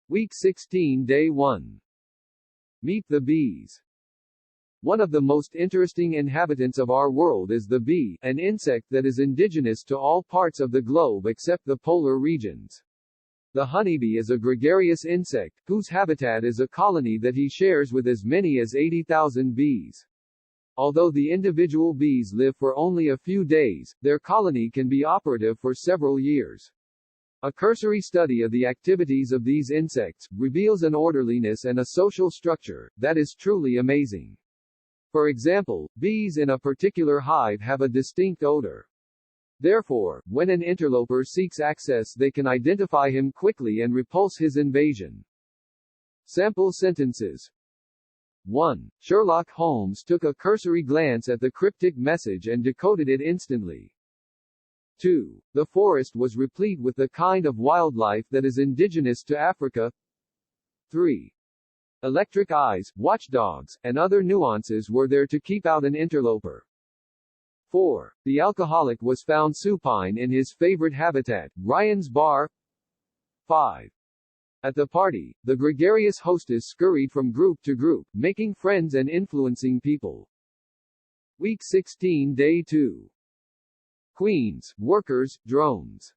Week 16 Day 1. Meet the bees. One of the most interesting inhabitants of our world is the bee, an insect that is indigenous to all parts of the globe except the polar regions. The honeybee is a gregarious insect, whose habitat is a colony that he shares with as many as 80,000 bees. Although the individual bees live for only a few days, their colony can be operative for several years. A cursory study of the activities of these insects reveals an orderliness and a social structure that is truly amazing. For example, bees in a particular hive have a distinct odor. Therefore, when an interloper seeks access, they can identify him quickly and repulse his invasion. Sample sentences. 1. Sherlock Holmes took a cursory glance at the cryptic message and decoded it instantly. 2. The forest was replete with the kind of wildlife that is indigenous to Africa. 3. Electric eyes, watchdogs, and other nuances were there to keep out an interloper. 4. The alcoholic was found supine in his favorite habitat, Ryan's bar. 5. At the party, the gregarious hostess scurried from group to group, making friends and influencing people. Week 16 Day 2. Queens, workers, drones.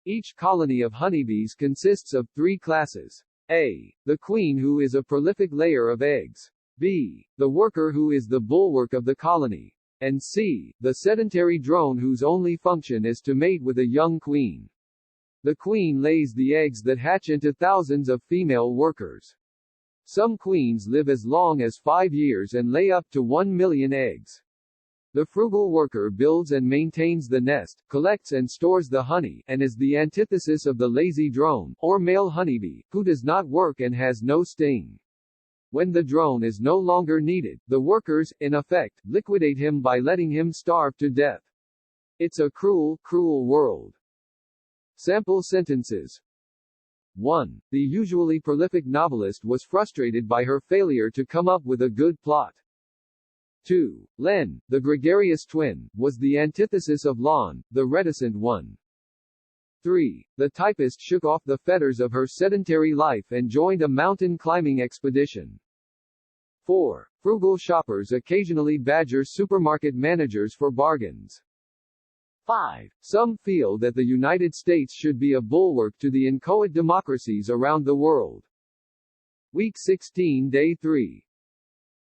Each colony of honeybees consists of 3 classes. A. The queen, who is a prolific layer of eggs. B. The worker, who is the bulwark of the colony. And C. The sedentary drone, whose only function is to mate with a young queen. The queen lays the eggs that hatch into thousands of female workers. Some queens live as long as 5 years and lay up to 1 million eggs. The frugal worker builds and maintains the nest, collects and stores the honey, and is the antithesis of the lazy drone, or male honeybee, who does not work and has no sting. When the drone is no longer needed, the workers, in effect, liquidate him by letting him starve to death. It's a cruel, cruel world. Sample sentences. 1. The usually prolific novelist was frustrated by her failure to come up with a good plot. 2. Len, the gregarious twin, was the antithesis of Lon, the reticent one. 3. The typist shook off the fetters of her sedentary life and joined a mountain climbing expedition. 4. Frugal shoppers occasionally badger supermarket managers for bargains. 5. Some feel that the United States should be a bulwark to the inchoate democracies around the world. Week 16 Day 3.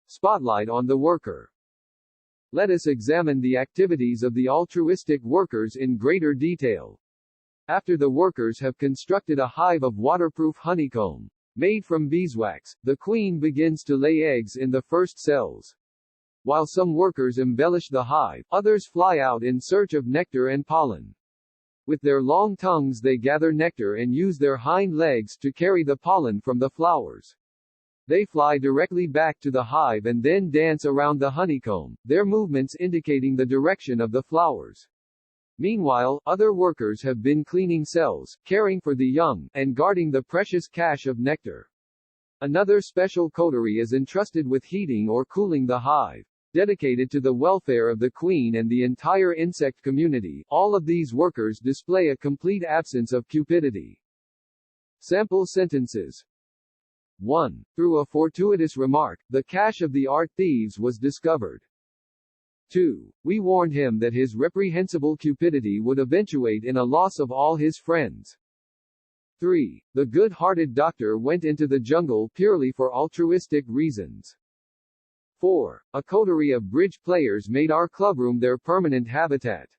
Spotlight on the worker. Let us examine the activities of the altruistic workers in greater detail. After the workers have constructed a hive of waterproof honeycomb, made from beeswax, the queen begins to lay eggs in the first cells. While some workers embellish the hive, others fly out in search of nectar and pollen. With their long tongues they gather nectar and use their hind legs to carry the pollen from the flowers. They fly directly back to the hive and then dance around the honeycomb, their movements indicating the direction of the flowers. Meanwhile, other workers have been cleaning cells, caring for the young, and guarding the precious cache of nectar. Another special coterie is entrusted with heating or cooling the hive. Dedicated to the welfare of the queen and the entire insect community, all of these workers display a complete absence of cupidity. Sample sentences. 1. Through a fortuitous remark, the cache of the art thieves was discovered. 2. We warned him that his reprehensible cupidity would eventuate in a loss of all his friends. 3. The good-hearted doctor went into the jungle purely for altruistic reasons. 4. A coterie of bridge players made our clubroom their permanent habitat.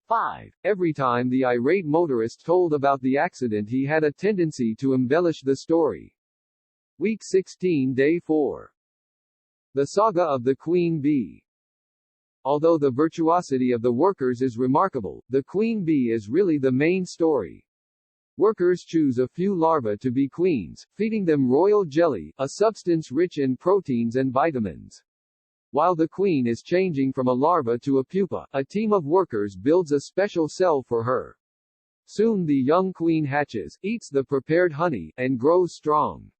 5. Every time the irate motorist told about the accident, he had a tendency to embellish the story. Week 16 Day 4. The Saga of the Queen Bee. Although the virtuosity of the workers is remarkable, the queen bee is really the main story. Workers choose a few larvae to be queens, feeding them royal jelly, a substance rich in proteins and vitamins. While the queen is changing from a larva to a pupa, a team of workers builds a special cell for her. Soon the young queen hatches, eats the prepared honey, and grows strong.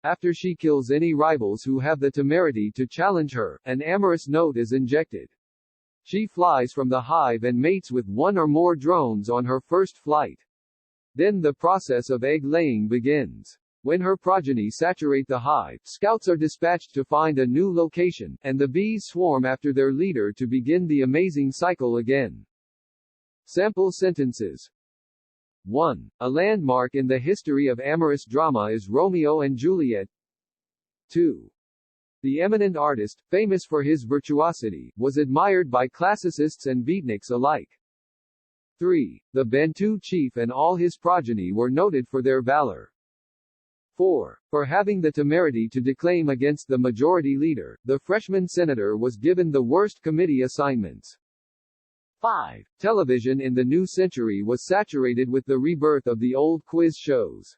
After she kills any rivals who have the temerity to challenge her, an amorous note is injected. She flies from the hive and mates with one or more drones on her first flight. Then the process of egg-laying begins. When her progeny saturate the hive, scouts are dispatched to find a new location, and the bees swarm after their leader to begin the amazing cycle again. Sample sentences. 1. A landmark in the history of amorous drama is Romeo and Juliet. 2. The eminent artist, famous for his virtuosity, was admired by classicists and beatniks alike. 3. The Bantu chief and all his progeny were noted for their valor. 4. For having the temerity to declaim against the majority leader, the freshman senator was given the worst committee assignments. 5. Television in the new century was saturated with the rebirth of the old quiz shows.